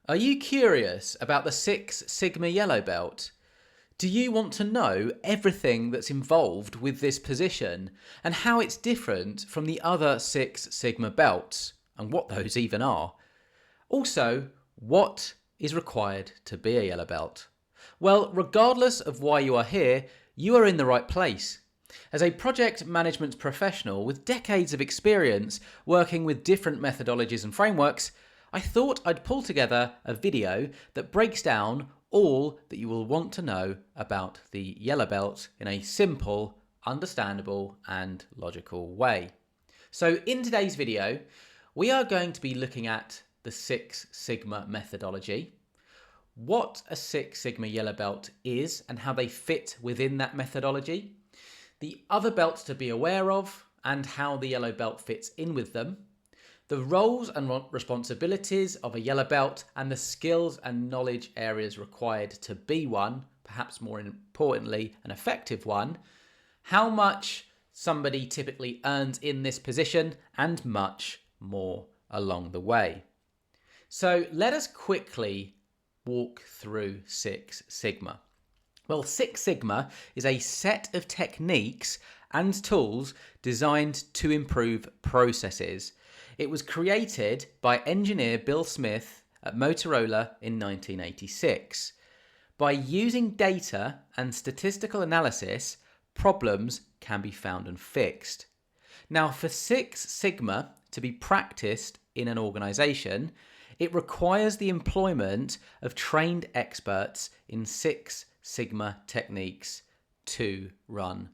Are you curious about the Six Sigma Yellow Belt? Do you want to know everything that's involved with this position and how it's different from the other Six Sigma belts and what those even are? Also, what is required to be a yellow belt? Well, regardless of why you are here, you are in the right place. As a project management professional with decades of experience working with different methodologies and frameworks, I thought I'd pull together a video that breaks down all that you will want to know about the yellow belt in a simple, understandable and logical way. So in today's video, we are going to be looking at the Six Sigma methodology, what a Six Sigma yellow belt is and how they fit within that methodology, the other belts to be aware of and how the yellow belt fits in with them, the roles and responsibilities of a yellow belt and the skills and knowledge areas required to be one, perhaps more importantly, an effective one, how much somebody typically earns in this position, and much more along the way. So let us quickly walk through Six Sigma. Well, Six Sigma is a set of techniques and tools designed to improve processes. It was created by engineer Bill Smith at Motorola in 1986. By using data and statistical analysis, problems can be found and fixed. Now, for Six Sigma to be practiced in an organization, it requires the employment of trained experts in Six Sigma techniques to run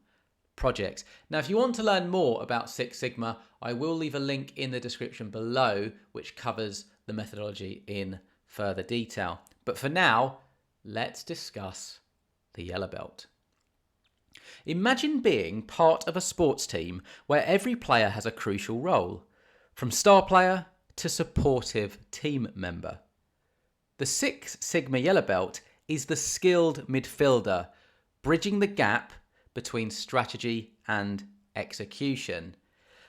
projects. Now, if you want to learn more about Six Sigma, I will leave a link in the description below which covers the methodology in further detail. But for now, let's discuss the yellow belt. Imagine being part of a sports team where every player has a crucial role, from star player to supportive team member. The Six Sigma yellow belt is the skilled midfielder, bridging the gap between strategy and execution.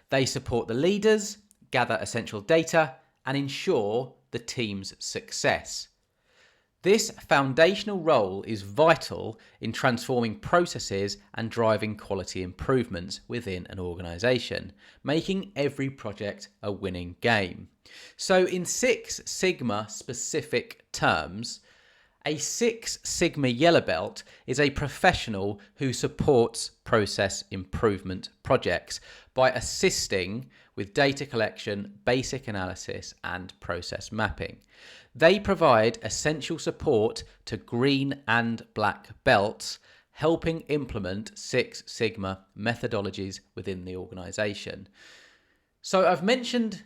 They support the leaders, gather essential data, and ensure the team's success. This foundational role is vital in transforming processes and driving quality improvements within an organisation, making every project a winning game. So in Six Sigma specific terms, a Six Sigma yellow belt is a professional who supports process improvement projects by assisting with data collection, basic analysis, and process mapping. They provide essential support to green and black belts, helping implement Six Sigma methodologies within the organization. So I've mentioned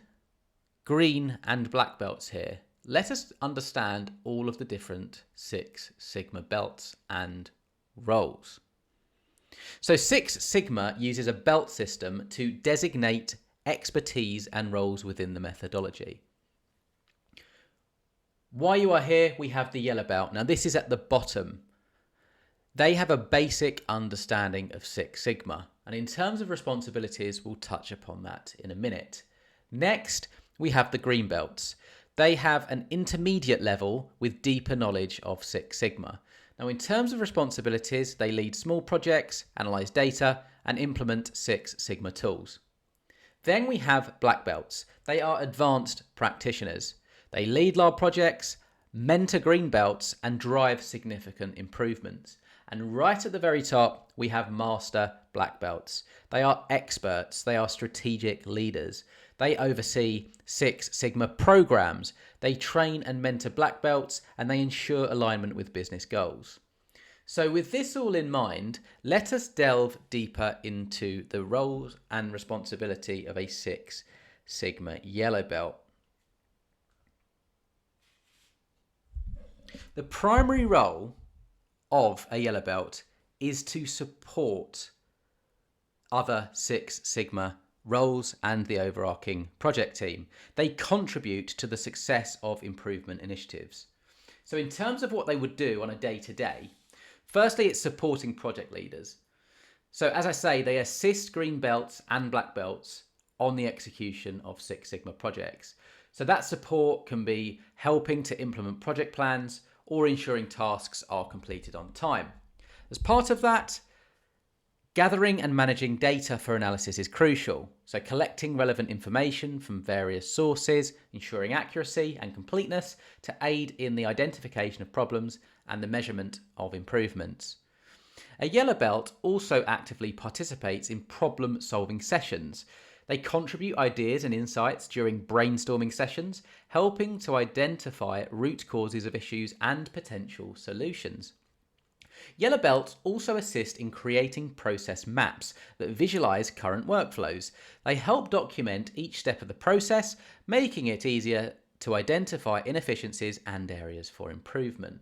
green and black belts here. Let us understand all of the different Six Sigma belts and roles. So Six Sigma uses a belt system to designate expertise and roles within the methodology. While you are here, we have the yellow belt. Now this is at the bottom. They have a basic understanding of Six Sigma, and in terms of responsibilities, we'll touch upon that in a minute. Next, we have the green belts. They have an intermediate level with deeper knowledge of Six Sigma. Now, in terms of responsibilities, they lead small projects, analyze data, and implement Six Sigma tools. Then we have black belts. They are advanced practitioners. They lead large projects, mentor green belts, and drive significant improvements. And right at the very top, we have master black belts. They are experts. They are strategic leaders. They oversee Six Sigma programs. They train and mentor black belts, and they ensure alignment with business goals. So with this all in mind, let us delve deeper into the roles and responsibility of a Six Sigma yellow belt. The primary role of a yellow belt is to support other Six Sigma roles and the overarching project team. They contribute to the success of improvement initiatives. So in terms of what they would do on a day-to-day, firstly, it's supporting project leaders. So as I say, they assist green belts and black belts on the execution of Six Sigma projects. So that support can be helping to implement project plans or ensuring tasks are completed on time. As part of that, gathering and managing data for analysis is crucial. So collecting relevant information from various sources, ensuring accuracy and completeness to aid in the identification of problems and the measurement of improvements. A yellow belt also actively participates in problem-solving sessions. They contribute ideas and insights during brainstorming sessions, helping to identify root causes of issues and potential solutions. Yellow belts also assist in creating process maps that visualize current workflows. They help document each step of the process, making it easier to identify inefficiencies and areas for improvement.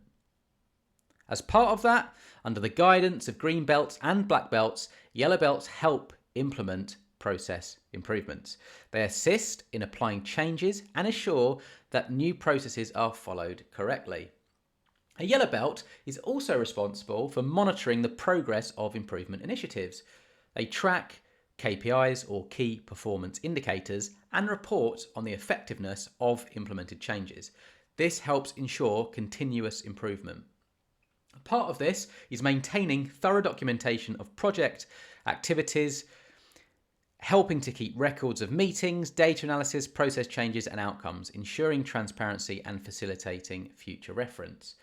As part of that, under the guidance of green belts and black belts, yellow belts help implement process improvements. They assist in applying changes and ensure that new processes are followed correctly. A yellow belt is also responsible for monitoring the progress of improvement initiatives. They track KPIs or key performance indicators and report on the effectiveness of implemented changes. This helps ensure continuous improvement. Part of this is maintaining thorough documentation of project activities, helping to keep records of meetings, data analysis, process changes and outcomes, ensuring transparency and facilitating future reference.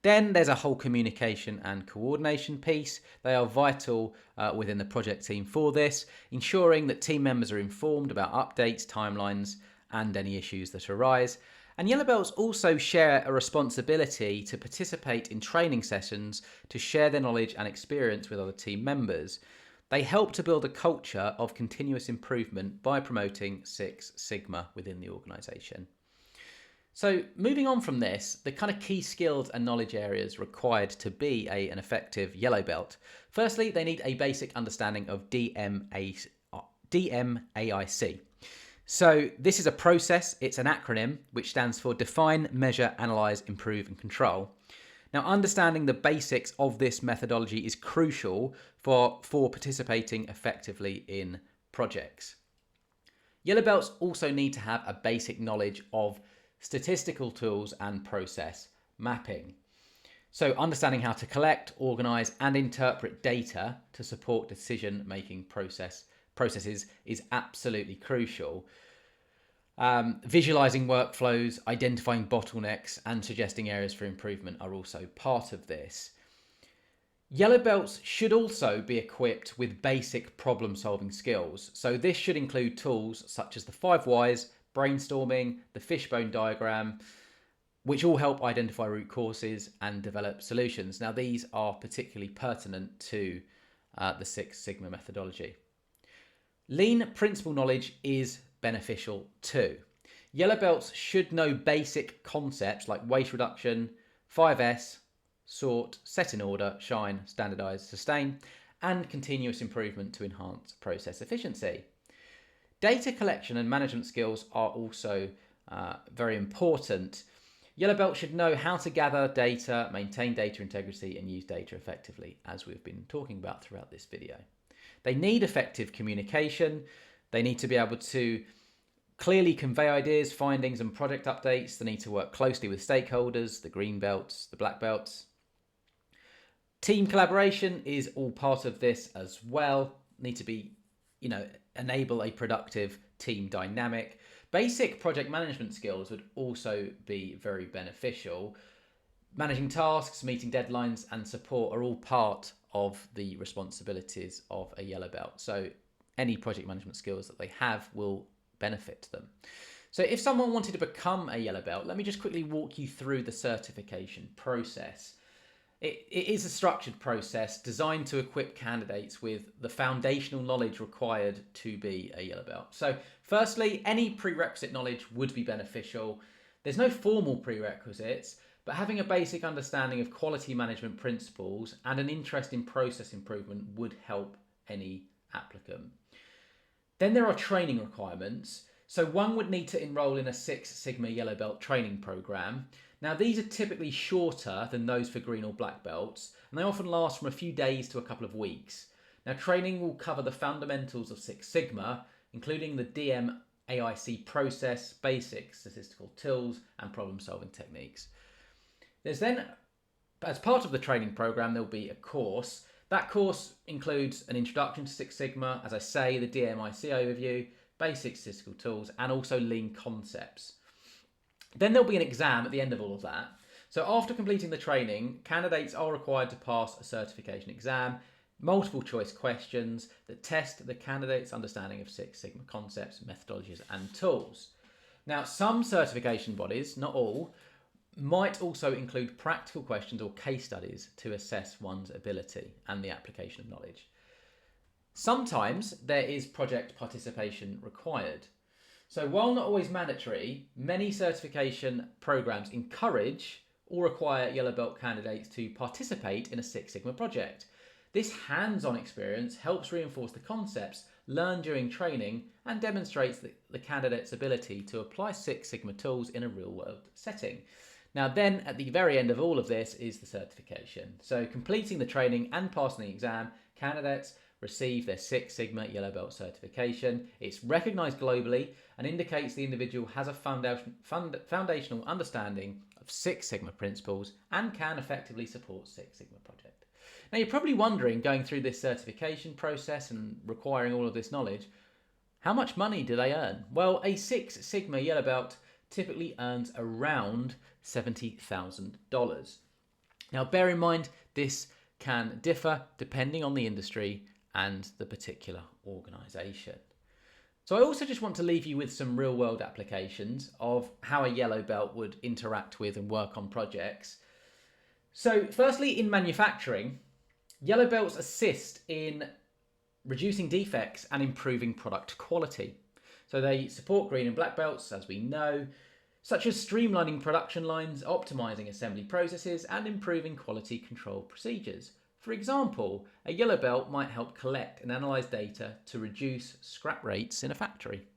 Then there's a whole communication and coordination piece. They are vital within the project team for this, ensuring that team members are informed about updates, timelines, and any issues that arise. And yellow belts also share a responsibility to participate in training sessions to share their knowledge and experience with other team members. They help to build a culture of continuous improvement by promoting Six Sigma within the organisation. So moving on from this, the kind of key skills and knowledge areas required to be an effective yellow belt. Firstly, they need a basic understanding of DMAIC. So this is a process, it's an acronym which stands for Define, Measure, Analyse, Improve and Control. Now understanding the basics of this methodology is crucial for participating effectively in projects. Yellow belts also need to have a basic knowledge of statistical tools and process mapping. So understanding how to collect, organise and interpret data to support decision-making processes is absolutely crucial. Visualising workflows, identifying bottlenecks and suggesting areas for improvement are also part of this. Yellow belts should also be equipped with basic problem-solving skills. So this should include tools such as the 5 whys, brainstorming, the fishbone diagram, which all help identify root causes and develop solutions. Now, these are particularly pertinent to the Six Sigma methodology. Lean principle knowledge is beneficial too. Yellow belts should know basic concepts like waste reduction, 5S, sort, set in order, shine, standardize, sustain, and continuous improvement to enhance process efficiency. Data collection and management skills are also very important. Yellow belts should know how to gather data, maintain data integrity, and use data effectively, as we've been talking about throughout this video. They need effective communication. They need to be able to clearly convey ideas, findings, and project updates. They need to work closely with stakeholders, the green belts, the black belts. Team collaboration is all part of this as well. Need to be, enable a productive team dynamic. Basic project management skills would also be very beneficial. Managing tasks, meeting deadlines, and support are all part of the responsibilities of a yellow belt. So any project management skills that they have will benefit them. So if someone wanted to become a yellow belt, let me just quickly walk you through the certification process. It is a structured process designed to equip candidates with the foundational knowledge required to be a yellow belt. So firstly, any prerequisite knowledge would be beneficial. There's no formal prerequisites, but having a basic understanding of quality management principles and an interest in process improvement would help any applicant. Then there are training requirements. So one would need to enroll in a Six Sigma yellow belt training program. Now these are typically shorter than those for green or black belts, and they often last from a few days to a couple of weeks. Now training will cover the fundamentals of Six Sigma, including the DMAIC AIC process, basic statistical tools, and problem-solving techniques. There's then, as part of the training program, there'll be a course. That course includes an introduction to Six Sigma, as I say, the DMIC overview, basic statistical tools, and also lean concepts. Then there'll be an exam at the end of all of that. So after completing the training, candidates are required to pass a certification exam, multiple choice questions that test the candidate's understanding of Six Sigma concepts, methodologies, and tools. Now, some certification bodies, not all, might also include practical questions or case studies to assess one's ability and the application of knowledge. Sometimes there is project participation required. So while not always mandatory, many certification programs encourage or require yellow belt candidates to participate in a Six Sigma project. This hands-on experience helps reinforce the concepts learned during training and demonstrates the candidate's ability to apply Six Sigma tools in a real-world setting. Now then, at the very end of all of this is the certification. So completing the training and passing the exam, candidates receive their Six Sigma Yellow Belt certification. It's recognised globally and indicates the individual has a foundational understanding of Six Sigma principles and can effectively support Six Sigma project. Now you're probably wondering, going through this certification process and requiring all of this knowledge, how much money do they earn? Well, a Six Sigma Yellow Belt typically earns around $70,000. Now bear in mind, this can differ depending on the industry and the particular organisation. So I also just want to leave you with some real world applications of how a yellow belt would interact with and work on projects. So firstly, in manufacturing, yellow belts assist in reducing defects and improving product quality. So they support green and black belts, as we know, such as streamlining production lines, optimizing assembly processes, and improving quality control procedures. For example, a yellow belt might help collect and analyze data to reduce scrap rates in a factory.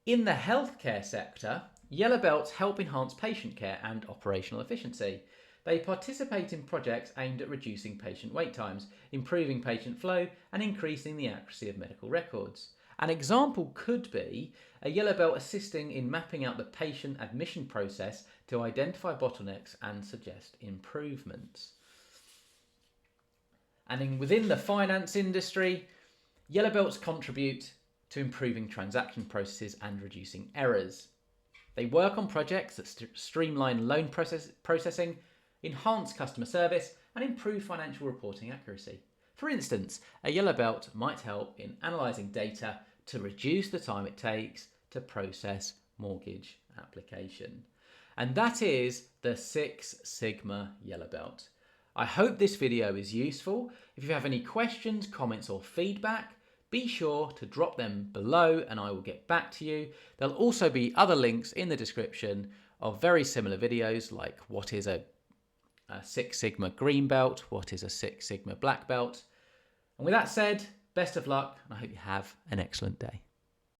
In the healthcare sector, yellow belts help enhance patient care and operational efficiency. They participate in projects aimed at reducing patient wait times, improving patient flow, and increasing the accuracy of medical records. An example could be a yellow belt assisting in mapping out the patient admission process to identify bottlenecks and suggest improvements. And within the finance industry, yellow belts contribute to improving transaction processes and reducing errors. They work on projects that streamline loan processing, enhance customer service, and improve financial reporting accuracy. For instance, a yellow belt might help in analysing data to reduce the time it takes to process mortgage application. And that is the Six Sigma Yellow Belt. I hope this video is useful. If you have any questions, comments, or feedback, be sure to drop them below and I will get back to you. There'll also be other links in the description of very similar videos, like what is a Six Sigma green belt, what is a Six Sigma black belt. And with that said, best of luck, and I hope you have an excellent day.